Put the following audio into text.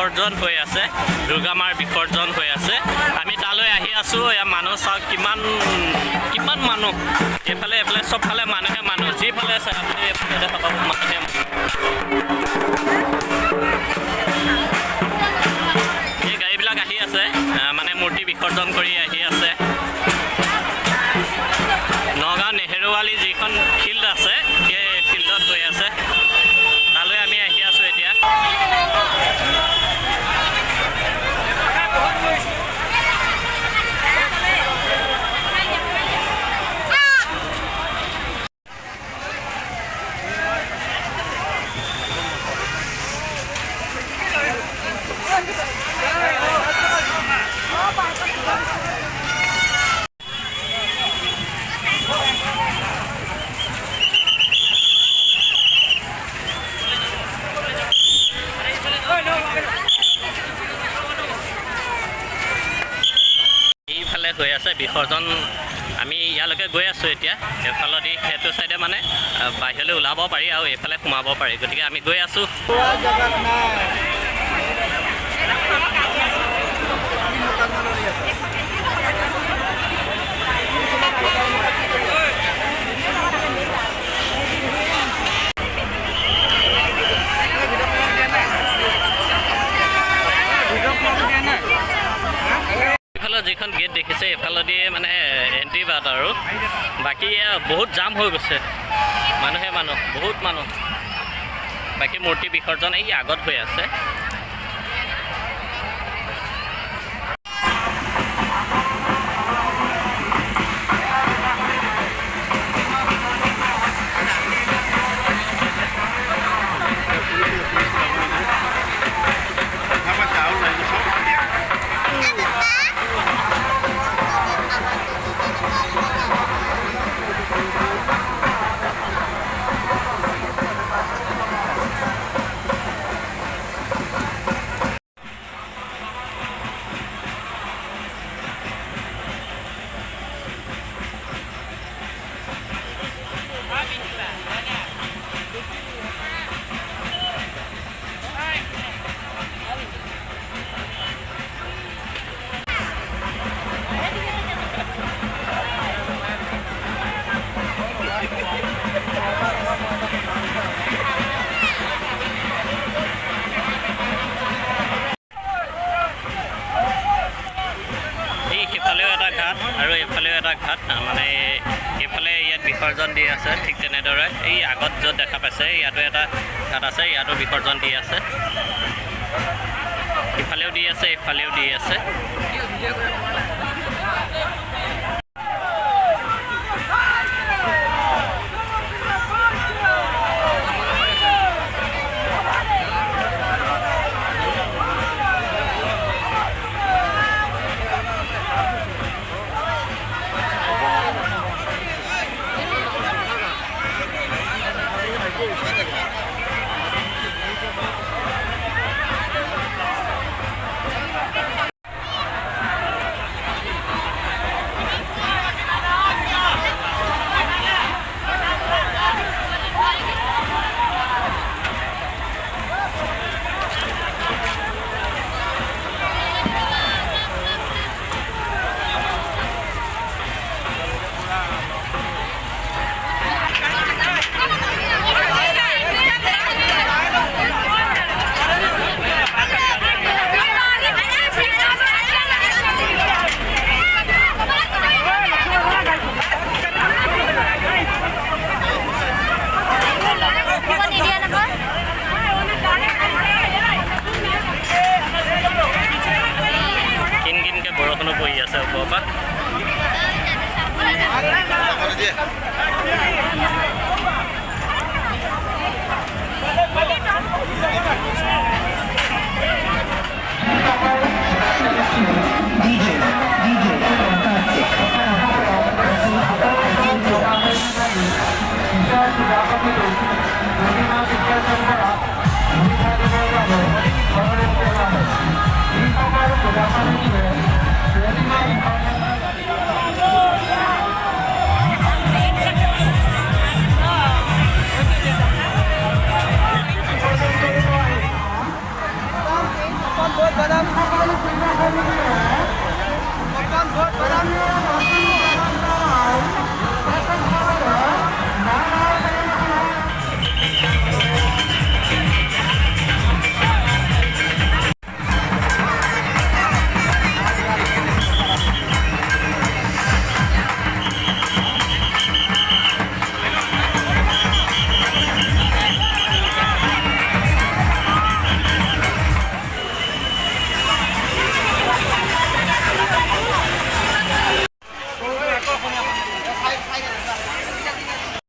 বিসৰ্জন হৈ আছে, দুৰ্গা মাৰ বিসৰ্জন হৈ আছে। আমি তালৈ আহি আছোঁ। এয়া মানুহ চাওক কিমান মানুহ, এইফালে চবফালে মানুহে মানুহ, যিফালে আছে আপুনি এইফালে দেখা পাব মানুহে। এই গাড়ীবিলাক আহি আছে, মানে মূৰ্তি বিসৰ্জন কৰি আহি আছে। নগাঁও নেহেৰুৱালী যিখন ফিল্ড আছে সেই ফিল্ডত গৈ আছে, তালৈ আমি আহি আছোঁ এতিয়া। হৈ আছে বিসৰ্জন, আমি ইয়ালৈকে গৈ আছোঁ এতিয়া। এইফালেদি সেইটো চাইডে মানে বাহিৰলৈ ওলাব পাৰি আৰু এইফালে সোমাব পাৰি, গতিকে আমি গৈ আছোঁ। যিখন গেট দেখিছে এইফালেদি মানে এণ্ট্ৰি বাট, আৰু বাকী বহুত জাম হৈ গৈছে, বহুত মানুহ। বাকী মূৰ্তি বিসৰ্জন এই আগত হৈ আছে। আৰু এইফালেও এটা ঘাট, মানে এইফালে ইয়াত বিসৰ্জন দি আছে, ঠিক তেনেদৰে এই আগত য'ত দেখা পাইছে ইয়াতো এটা ঘাট আছে, ইয়াতো বিসৰ্জন দি আছে। ইফালেও দি আছে, ইফালেও দি আছে। বৰষুণো পৰি আছে ওপৰৰ পৰা।